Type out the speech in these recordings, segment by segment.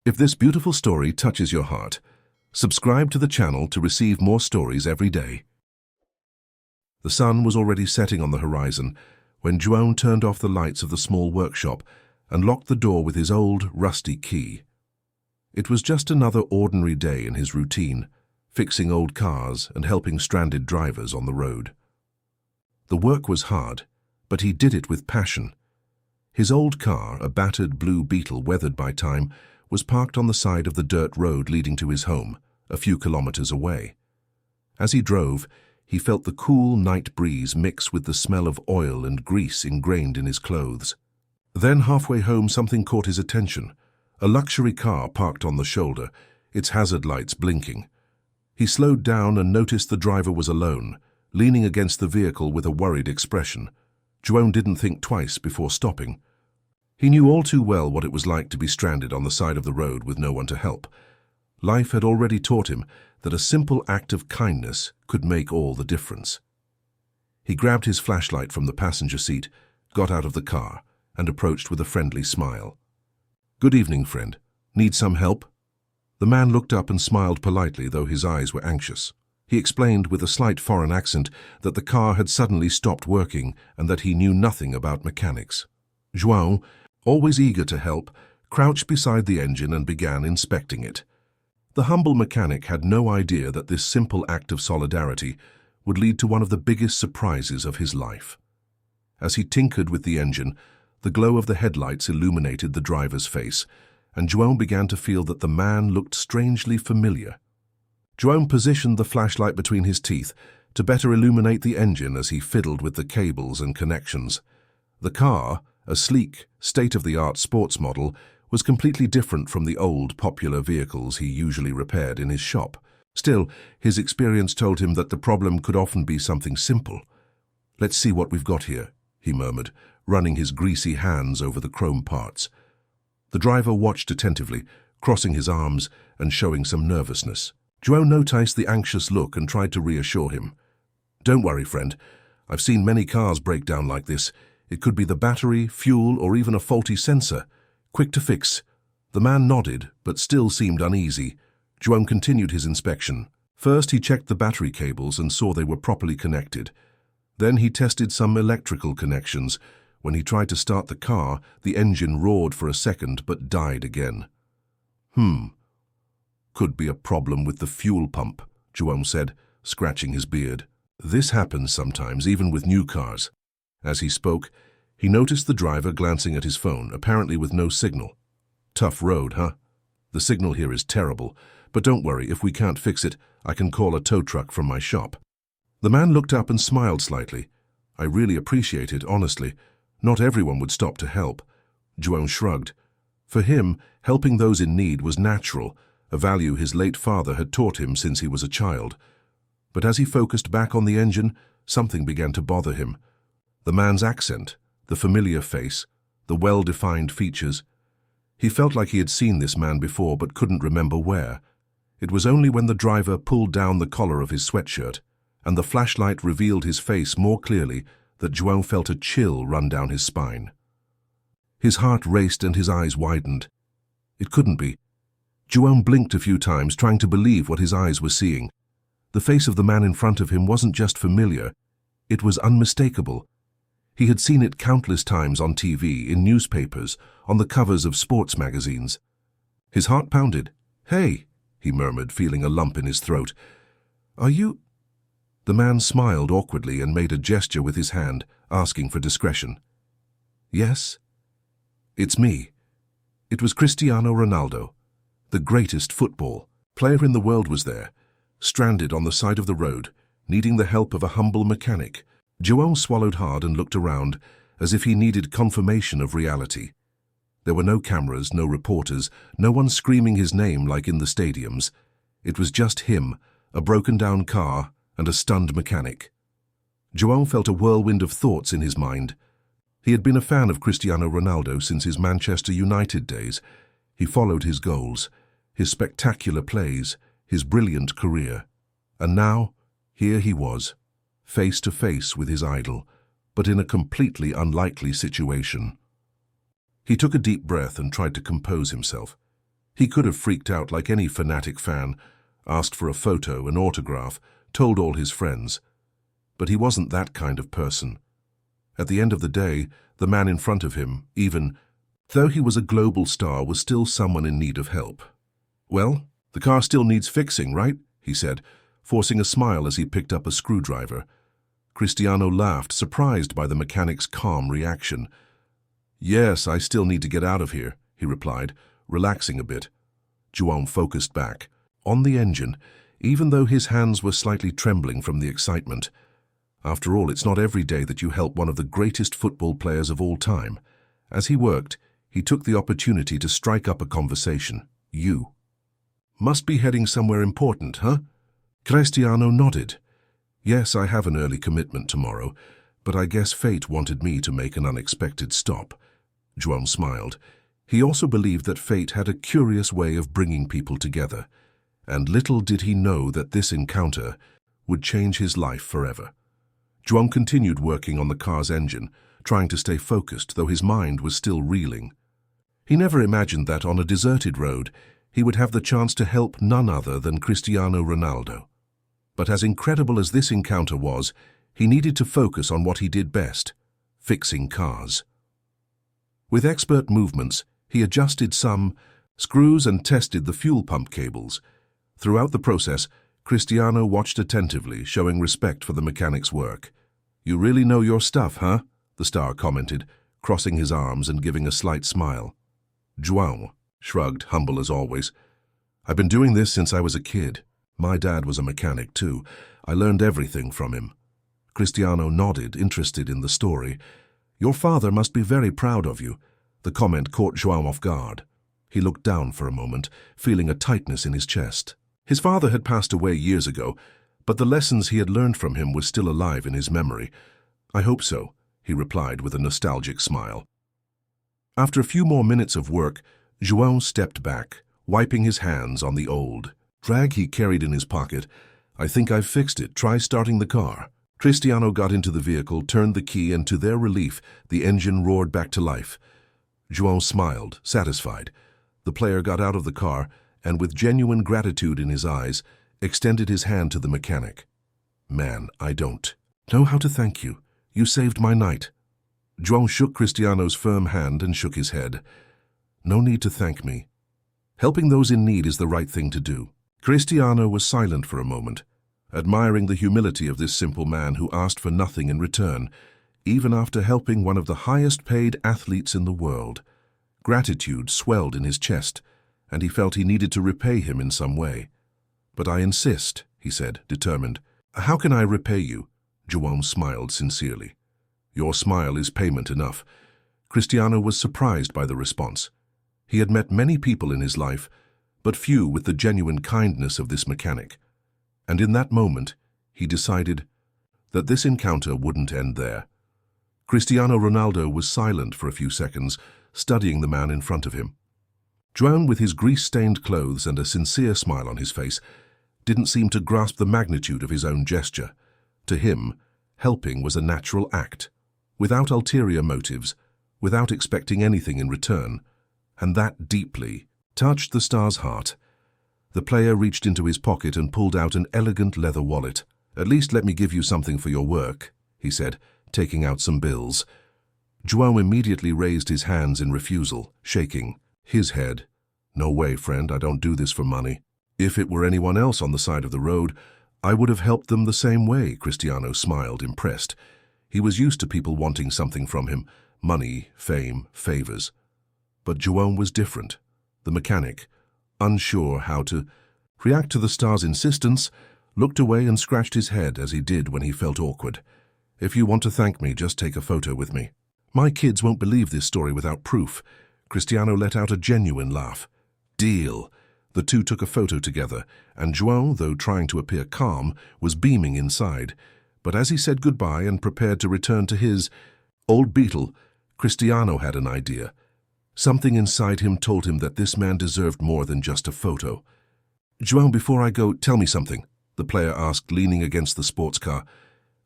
If this beautiful story touches your heart, subscribe to the channel to receive more stories every day. The sun was already setting on the horizon when João turned off the lights of the small workshop and locked the door with his old, rusty key. It was just another ordinary day in his routine, fixing old cars and helping stranded drivers on the road. The work was hard, but he did it with passion. His old car, a battered blue Beetle weathered by time, was parked on the side of the dirt road leading to his home, a few kilometers away. As he drove, he felt the cool night breeze mix with the smell of oil and grease ingrained in his clothes. Then halfway home something caught his attention, a luxury car parked on the shoulder, its hazard lights blinking. He slowed down and noticed the driver was alone, leaning against the vehicle with a worried expression. João didn't think twice before stopping. He knew all too well what it was like to be stranded on the side of the road with no one to help. Life had already taught him that a simple act of kindness could make all the difference. He grabbed his flashlight from the passenger seat, got out of the car, and approached with a friendly smile. "Good evening, friend. Need some help?" The man looked up and smiled politely, though his eyes were anxious. He explained with a slight foreign accent that the car had suddenly stopped working and that he knew nothing about mechanics. João, always eager to help, crouched beside the engine and began inspecting it. The humble mechanic had no idea that this simple act of solidarity would lead to one of the biggest surprises of his life. As he tinkered with the engine, the glow of the headlights illuminated the driver's face, and João began to feel that the man looked strangely familiar. João positioned the flashlight between his teeth to better illuminate the engine as he fiddled with the cables and connections. The car, a sleek, state-of-the-art sports model, was completely different from the old, popular vehicles he usually repaired in his shop. Still, his experience told him that the problem could often be something simple. "Let's see what we've got here," he murmured, running his greasy hands over the chrome parts. The driver watched attentively, crossing his arms and showing some nervousness. João noticed the anxious look and tried to reassure him. "Don't worry, friend. I've seen many cars break down like this. It could be the battery, fuel, or even a faulty sensor. Quick to fix." The man nodded, but still seemed uneasy. João continued his inspection. First, he checked the battery cables and saw they were properly connected. Then he tested some electrical connections. When he tried to start the car, the engine roared for a second but died again. Could be a problem with the fuel pump," João said, scratching his beard. "This happens sometimes, even with new cars." As he spoke, he noticed the driver glancing at his phone, apparently with no signal. "Tough road, huh? The signal here is terrible, but don't worry, if we can't fix it, I can call a tow truck from my shop." The man looked up and smiled slightly. "I really appreciate it, honestly. Not everyone would stop to help." João shrugged. For him, helping those in need was natural, a value his late father had taught him since he was a child. But as he focused back on the engine, something began to bother him. The man's accent, the familiar face, the well-defined features. He felt like he had seen this man before but couldn't remember where. It was only when the driver pulled down the collar of his sweatshirt and the flashlight revealed his face more clearly that João felt a chill run down his spine. His heart raced and his eyes widened. It couldn't be. João blinked a few times, trying to believe what his eyes were seeing. The face of the man in front of him wasn't just familiar, it was unmistakable. He had seen it countless times on TV, in newspapers, on the covers of sports magazines. His heart pounded. "Hey," he murmured, feeling a lump in his throat. "Are you—" The man smiled awkwardly and made a gesture with his hand, asking for discretion. "Yes?" "It's me." It was Cristiano Ronaldo. The greatest football player in the world was there, stranded on the side of the road, needing the help of a humble mechanic. João swallowed hard and looked around, as if he needed confirmation of reality. There were no cameras, no reporters, no one screaming his name like in the stadiums. It was just him, a broken-down car, and a stunned mechanic. João felt a whirlwind of thoughts in his mind. He had been a fan of Cristiano Ronaldo since his Manchester United days. He followed his goals, his spectacular plays, his brilliant career. And now, here he was, face to face with his idol, but in a completely unlikely situation. He took a deep breath and tried to compose himself. He could have freaked out like any fanatic fan, asked for a photo, an autograph, told all his friends. But he wasn't that kind of person. At the end of the day, the man in front of him, even though he was a global star, was still someone in need of help. "Well, the car still needs fixing, right?" he said, forcing a smile as he picked up a screwdriver. Cristiano laughed, surprised by the mechanic's calm reaction. "Yes, I still need to get out of here," he replied, relaxing a bit. João focused back on the engine, even though his hands were slightly trembling from the excitement. After all, it's not every day that you help one of the greatest football players of all time. As he worked, he took the opportunity to strike up a conversation. "You must be heading somewhere important, huh?" Cristiano nodded. "Yes, I have an early commitment tomorrow, but I guess fate wanted me to make an unexpected stop." João smiled. He also believed that fate had a curious way of bringing people together, and little did he know that this encounter would change his life forever. João continued working on the car's engine, trying to stay focused, though his mind was still reeling. He never imagined that on a deserted road, he would have the chance to help none other than Cristiano Ronaldo. But as incredible as this encounter was, he needed to focus on what he did best: fixing cars. With expert movements, he adjusted some screws and tested the fuel pump cables. Throughout the process, Cristiano watched attentively, showing respect for the mechanic's work. "You really know your stuff, huh?" the star commented, crossing his arms and giving a slight smile. João shrugged, humble as always. "I've been doing this since I was a kid. My dad was a mechanic too. I learned everything from him." Cristiano nodded, interested in the story. "Your father must be very proud of you." The comment caught João off guard. He looked down for a moment, feeling a tightness in his chest. His father had passed away years ago, but the lessons he had learned from him were still alive in his memory. "I hope so," he replied with a nostalgic smile. After a few more minutes of work, João stepped back, wiping his hands on the old drag he carried in his pocket. "I think I've fixed it. Try starting the car." Cristiano got into the vehicle, turned the key, and to their relief, the engine roared back to life. João smiled, satisfied. The player got out of the car, and with genuine gratitude in his eyes, extended his hand to the mechanic. "Man, I don't know how to thank you. You saved my night." João shook Cristiano's firm hand and shook his head. "No need to thank me. Helping those in need is the right thing to do." Cristiano was silent for a moment, admiring the humility of this simple man who asked for nothing in return, even after helping one of the highest-paid athletes in the world. Gratitude swelled in his chest, and he felt he needed to repay him in some way. "But I insist," he said, determined. "How can I repay you?" João smiled sincerely. "Your smile is payment enough." Cristiano was surprised by the response. He had met many people in his life, but few with the genuine kindness of this mechanic. And in that moment, he decided that this encounter wouldn't end there. Cristiano Ronaldo was silent for a few seconds, studying the man in front of him. João, with his grease-stained clothes and a sincere smile on his face, didn't seem to grasp the magnitude of his own gesture. To him, helping was a natural act, without ulterior motives, without expecting anything in return, and that deeply touched the star's heart. The player reached into his pocket and pulled out an elegant leather wallet. "At least let me give you something for your work," he said, taking out some bills. João immediately raised his hands in refusal, shaking his head. "No way, friend, I don't do this for money. If it were anyone else on the side of the road, I would have helped them the same way." Cristiano smiled, impressed. He was used to people wanting something from him: money, fame, favors. But João was different. The mechanic, unsure how to react to the star's insistence, looked away and scratched his head as he did when he felt awkward. "If you want to thank me, just take a photo with me." "My kids won't believe this story without proof." Cristiano let out a genuine laugh. "Deal." The two took a photo together, and João, though trying to appear calm, was beaming inside. But as he said goodbye and prepared to return to his old Beetle, Cristiano had an idea. Something inside him told him that this man deserved more than just a photo. "João, before I go, tell me something," the player asked, leaning against the sports car.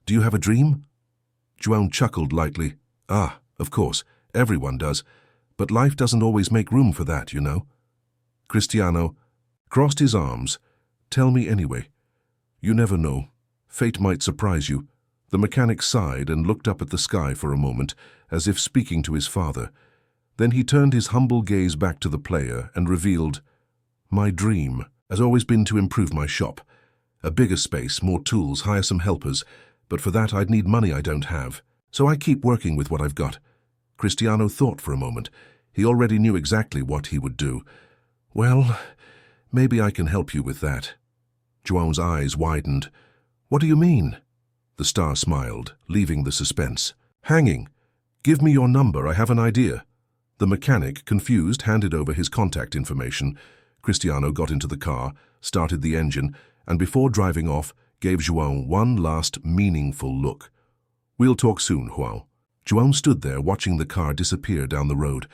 "Do you have a dream?" João chuckled lightly. "Ah, of course, everyone does. But life doesn't always make room for that, you know." Cristiano crossed his arms. "Tell me anyway. You never know. Fate might surprise you." The mechanic sighed and looked up at the sky for a moment, as if speaking to his father. Then he turned his humble gaze back to the player and revealed, "My dream has always been to improve my shop. A bigger space, more tools, hire some helpers, but for that I'd need money I don't have. So I keep working with what I've got." Cristiano thought for a moment. He already knew exactly what he would do. "Well, maybe I can help you with that." João's eyes widened. "What do you mean?" The star smiled, leaving the suspense. "Hanging. Give me your number, I have an idea." The mechanic, confused, handed over his contact information. Cristiano got into the car, started the engine, and before driving off, gave João one last meaningful look. "We'll talk soon, João." João stood there watching the car disappear down the road.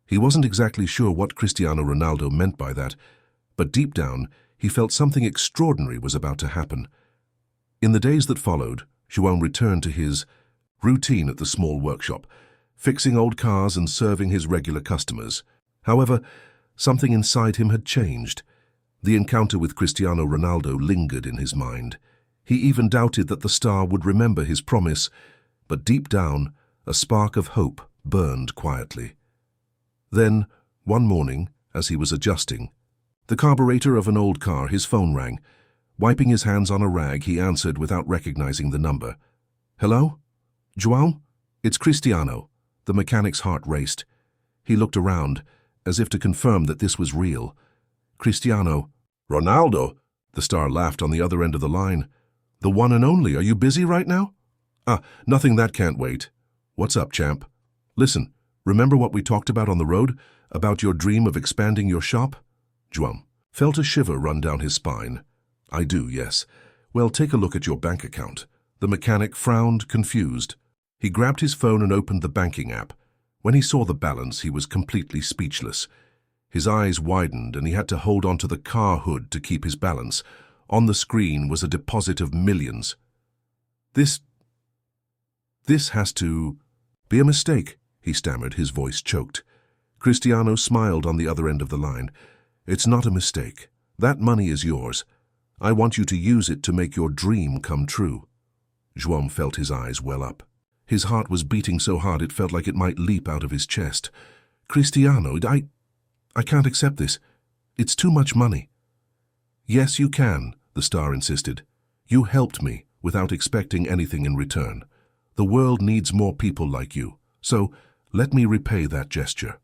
He wasn't exactly sure what Cristiano Ronaldo meant by that, but deep down, he felt something extraordinary was about to happen. In the days that followed, João returned to his routine at the small workshop, fixing old cars and serving his regular customers. However, something inside him had changed. The encounter with Cristiano Ronaldo lingered in his mind. He even doubted that the star would remember his promise, but deep down, a spark of hope burned quietly. Then, one morning, as he was adjusting the carburetor of an old car, his phone rang. Wiping his hands on a rag, he answered without recognizing the number. "Hello? João? It's Cristiano." The mechanic's heart raced. He looked around, as if to confirm that this was real. "Cristiano." "Ronaldo?" The star laughed on the other end of the line. "The one and only. Are you busy right now?" "Ah, nothing, that can't wait." "What's up, champ?" "Listen, remember what we talked about on the road? About your dream of expanding your shop?" João felt a shiver run down his spine. "I do, yes. Well, take a look at your bank account." The mechanic frowned, confused. He grabbed his phone and opened the banking app. When he saw the balance, he was completely speechless. His eyes widened and he had to hold onto the car hood to keep his balance. On the screen was a deposit of millions. This has to be a mistake," he stammered, his voice choked. Cristiano smiled on the other end of the line. "It's not a mistake. That money is yours. I want you to use it to make your dream come true." João felt his eyes well up. His heart was beating so hard it felt like it might leap out of his chest. "Cristiano, I can't accept this. It's too much money." "Yes, you can," the star insisted. "You helped me without expecting anything in return. The world needs more people like you, so let me repay that gesture."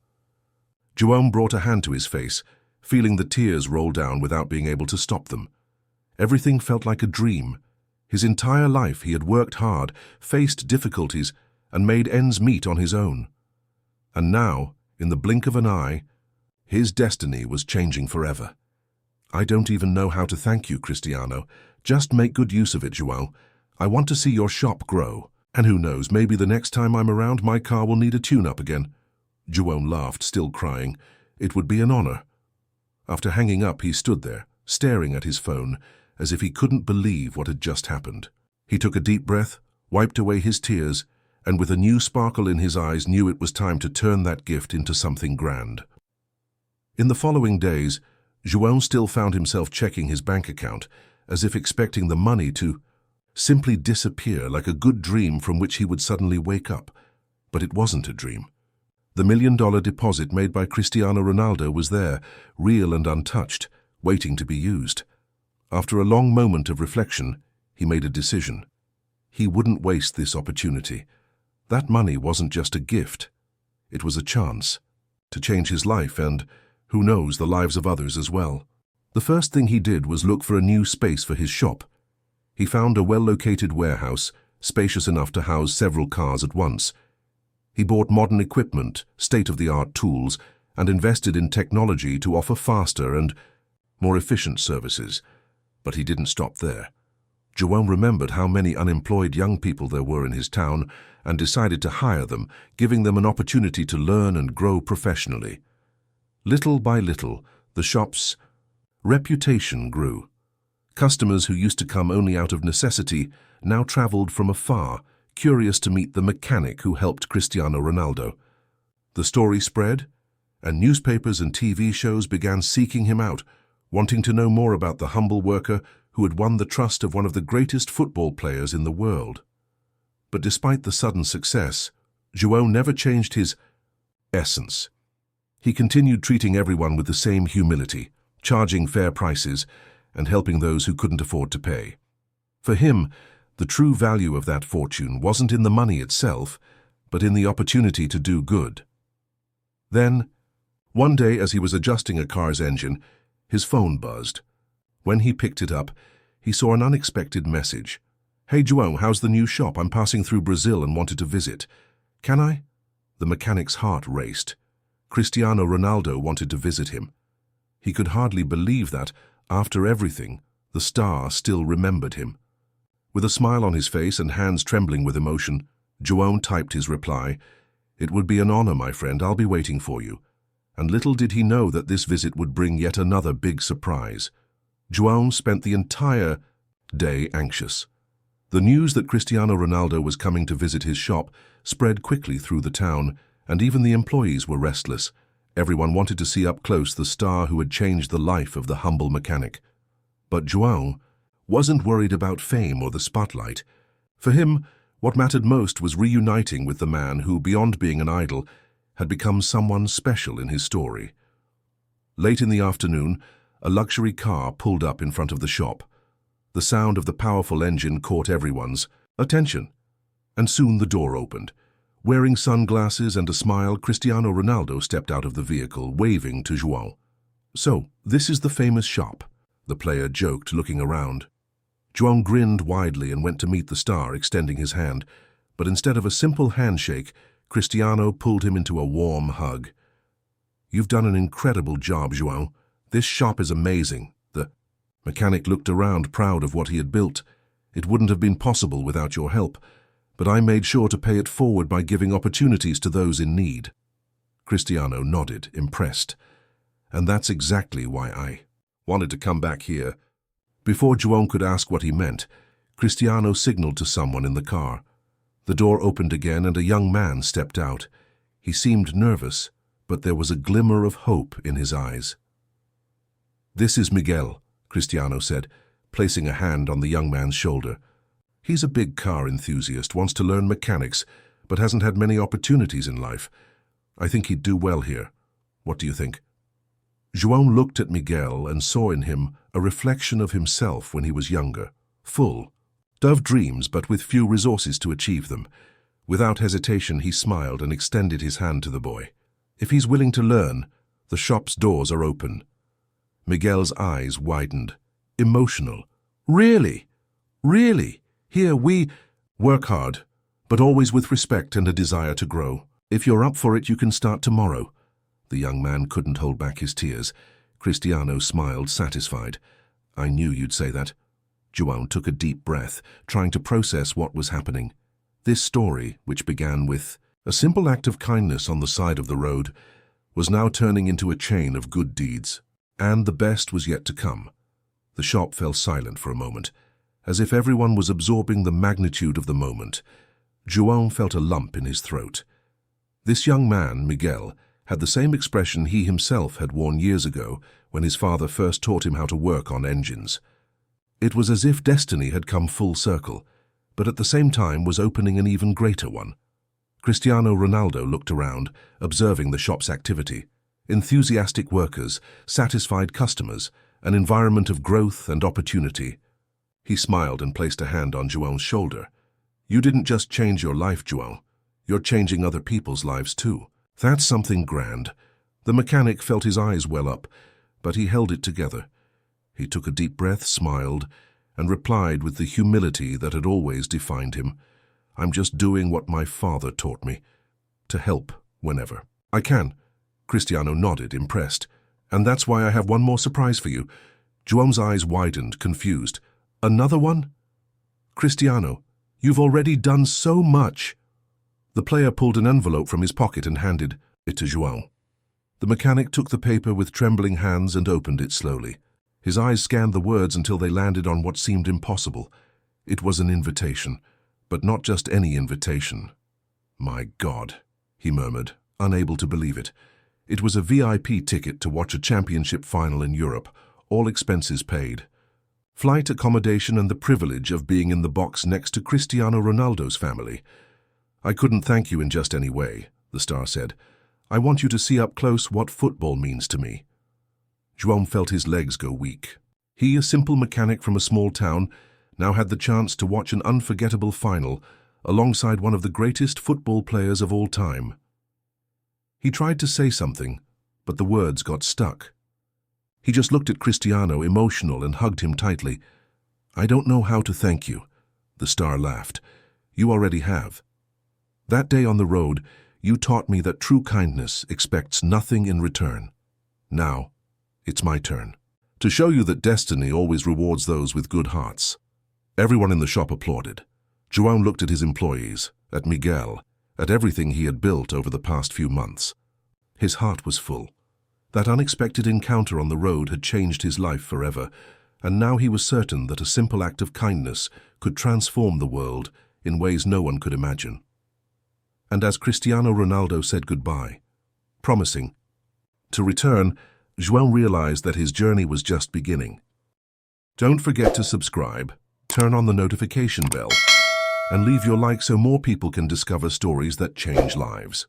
João brought a hand to his face, feeling the tears roll down without being able to stop them. Everything felt like a dream. His entire life he had worked hard, faced difficulties, and made ends meet on his own. And now, in the blink of an eye, his destiny was changing forever. "I don't even know how to thank you, Cristiano. Just make good use of it, João. I want to see your shop grow. And who knows, maybe the next time I'm around, my car will need a tune-up again." João laughed, still crying. "It would be an honor." After hanging up, he stood there, staring at his phone, as if he couldn't believe what had just happened. He took a deep breath, wiped away his tears, and with a new sparkle in his eyes knew it was time to turn that gift into something grand. In the following days, João still found himself checking his bank account, as if expecting the money to simply disappear like a good dream from which he would suddenly wake up. But it wasn't a dream. The $1 million deposit made by Cristiano Ronaldo was there, real and untouched, waiting to be used. After a long moment of reflection, he made a decision. He wouldn't waste this opportunity. That money wasn't just a gift. It was a chance to change his life and, who knows, the lives of others as well. The first thing he did was look for a new space for his shop. He found a well-located warehouse, spacious enough to house several cars at once. He bought modern equipment, state-of-the-art tools, and invested in technology to offer faster and more efficient services. But he didn't stop there. João remembered how many unemployed young people there were in his town and decided to hire them, giving them an opportunity to learn and grow professionally. Little by little, the shop's reputation grew. Customers who used to come only out of necessity now traveled from afar, curious to meet the mechanic who helped Cristiano Ronaldo. The story spread, and newspapers and TV shows began seeking him out, wanting to know more about the humble worker who had won the trust of one of the greatest football players in the world. But despite the sudden success, João never changed his essence. He continued treating everyone with the same humility, charging fair prices, and helping those who couldn't afford to pay. For him, the true value of that fortune wasn't in the money itself, but in the opportunity to do good. Then, one day as he was adjusting a car's engine, his phone buzzed. When he picked it up, he saw an unexpected message. "Hey João, how's the new shop? I'm passing through Brazil and wanted to visit. Can I?" The mechanic's heart raced. Cristiano Ronaldo wanted to visit him. He could hardly believe that, after everything, the star still remembered him. With a smile on his face and hands trembling with emotion, João typed his reply, "It would be an honor, my friend. I'll be waiting for you." And little did he know that this visit would bring yet another big surprise. João spent the entire day anxious. The news that Cristiano Ronaldo was coming to visit his shop spread quickly through the town, and even the employees were restless. Everyone wanted to see up close the star who had changed the life of the humble mechanic. But João wasn't worried about fame or the spotlight. For him, what mattered most was reuniting with the man who, beyond being an idol, had become someone special in his story. Late in the afternoon, a luxury car pulled up in front of the shop. The sound of the powerful engine caught everyone's attention, and soon the door opened. Wearing sunglasses and a smile, Cristiano Ronaldo stepped out of the vehicle, waving to João. "So, this is the famous shop," the player joked, looking around. João grinned widely and went to meet the star, extending his hand. But instead of a simple handshake, Cristiano pulled him into a warm hug. "You've done an incredible job, João. This shop is amazing." The mechanic looked around, proud of what he had built. "It wouldn't have been possible without your help, but I made sure to pay it forward by giving opportunities to those in need." Cristiano nodded, impressed. "And that's exactly why I wanted to come back here." Before João could ask what he meant, Cristiano signaled to someone in the car. The door opened again and a young man stepped out. He seemed nervous, but there was a glimmer of hope in his eyes. "This is Miguel," Cristiano said, placing a hand on the young man's shoulder. "He's a big car enthusiast, wants to learn mechanics, but hasn't had many opportunities in life. I think he'd do well here. What do you think?" João looked at Miguel and saw in him a reflection of himself when he was younger, full of dreams but with few resources to achieve them. Without hesitation, he smiled and extended his hand to the boy. "If he's willing to learn, the shop's doors are open." Miguel's eyes widened. Emotional. "Really? Really? Here we work hard, but always with respect and a desire to grow. If you're up for it, you can start tomorrow." The young man couldn't hold back his tears. Cristiano smiled, satisfied. "I knew you'd say that." João took a deep breath, trying to process what was happening. This story, which began with a simple act of kindness on the side of the road, was now turning into a chain of good deeds. And the best was yet to come. The shop fell silent for a moment, as if everyone was absorbing the magnitude of the moment. João felt a lump in his throat. This young man, Miguel, had the same expression he himself had worn years ago when his father first taught him how to work on engines. It was as if destiny had come full circle, but at the same time was opening an even greater one. Cristiano Ronaldo looked around, observing the shop's activity. Enthusiastic workers, satisfied customers, an environment of growth and opportunity. He smiled and placed a hand on João's shoulder. "You didn't just change your life, João. You're changing other people's lives too. That's something grand." The mechanic felt his eyes well up, but he held it together. He took a deep breath, smiled, and replied with the humility that had always defined him. "I'm just doing what my father taught me, to help whenever I can." Cristiano nodded, impressed. "And that's why I have one more surprise for you." João's eyes widened, confused. "Another one?" "Cristiano, you've already done so much." The player pulled an envelope from his pocket and handed it to João. The mechanic took the paper with trembling hands and opened it slowly. His eyes scanned the words until they landed on what seemed impossible. It was an invitation, but not just any invitation. "My God," he murmured, unable to believe it. It was a VIP ticket to watch a championship final in Europe, all expenses paid. Flight, accommodation, and the privilege of being in the box next to Cristiano Ronaldo's family. "I couldn't thank you in just any way," the star said. "I want you to see up close what football means to me." João felt his legs go weak. He, a simple mechanic from a small town, now had the chance to watch an unforgettable final alongside one of the greatest football players of all time. He tried to say something, but the words got stuck. He just looked at Cristiano, emotional, and hugged him tightly. "I don't know how to thank you," the star laughed. "You already have. That day on the road, you taught me that true kindness expects nothing in return. Now, it's my turn to show you that destiny always rewards those with good hearts." Everyone in the shop applauded. João looked at his employees, at Miguel, at everything he had built over the past few months. His heart was full. That unexpected encounter on the road had changed his life forever, and now he was certain that a simple act of kindness could transform the world in ways no one could imagine. And as Cristiano Ronaldo said goodbye, promising to return, João realized that his journey was just beginning. Don't forget to subscribe, turn on the notification bell, and leave your like so more people can discover stories that change lives.